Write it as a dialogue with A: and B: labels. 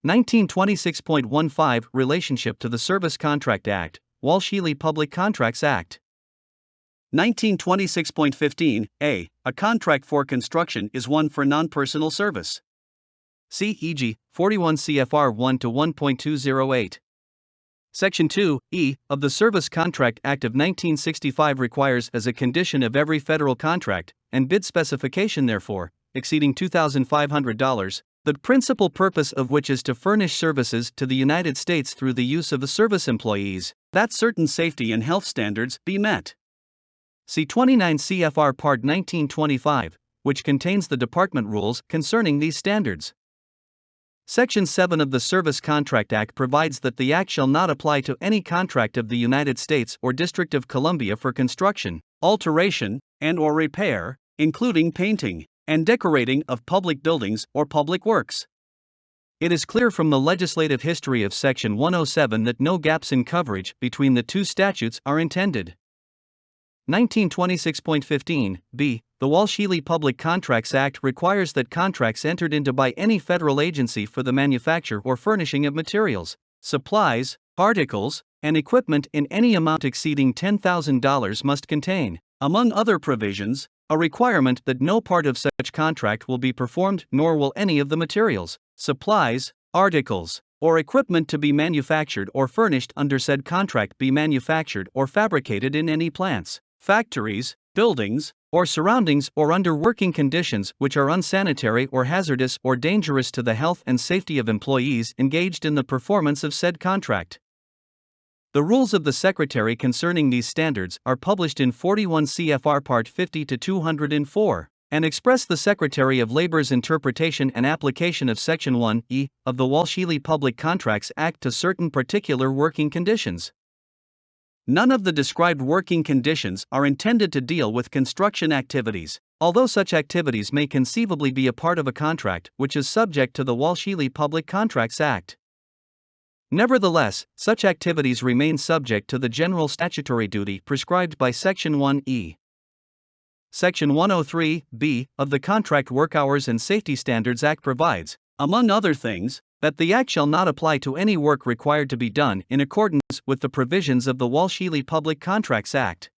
A: 1926.15 Relationship to the Service Contract Act, Walsh-Healy Public Contracts Act. 1926.15 A. A contract for construction is one for non-personal service. See e.g., 41 CFR 1-1.208. Section 2, E, of the Service Contract Act of 1965 requires as a condition of every federal contract, and bid specification therefore, exceeding $2,500, the principal purpose of which is to furnish services to the United States through the use of the service employees, that certain safety and health standards be met. See 29 CFR Part 1925, which contains the department rules concerning these standards. Section 7 of the Service Contract Act provides that the Act shall not apply to any contract of the United States or District of Columbia for construction, alteration, and/or repair, including painting and decorating of public buildings or public works. It is clear from the legislative history of Section 107 that no gaps in coverage between the two statutes are intended. 1926.15 B. The Walsh-Healy Public Contracts Act requires that contracts entered into by any federal agency for the manufacture or furnishing of materials, supplies, articles, and equipment in any amount exceeding $10,000 must contain, among other provisions, a requirement that no part of such contract will be performed nor will any of the materials, supplies, articles, or equipment to be manufactured or furnished under said contract be manufactured or fabricated in any plants, factories, buildings, or surroundings or under working conditions which are unsanitary or hazardous or dangerous to the health and safety of employees engaged in the performance of said contract. The rules of the Secretary concerning these standards are published in 41 CFR Part 50-204, and express the Secretary of Labor's interpretation and application of Section 1E of the Walsh-Healy Public Contracts Act to certain particular working conditions. None of the described working conditions are intended to deal with construction activities, although such activities may conceivably be a part of a contract which is subject to the Walsh-Healy Public Contracts Act. Nevertheless, such activities remain subject to the general statutory duty prescribed by Section 1E. Section 103(b) of the Contract Work Hours and Safety Standards Act provides, among other things, that the Act shall not apply to any work required to be done in accordance with the provisions of the Walsh-Healy Public Contracts Act.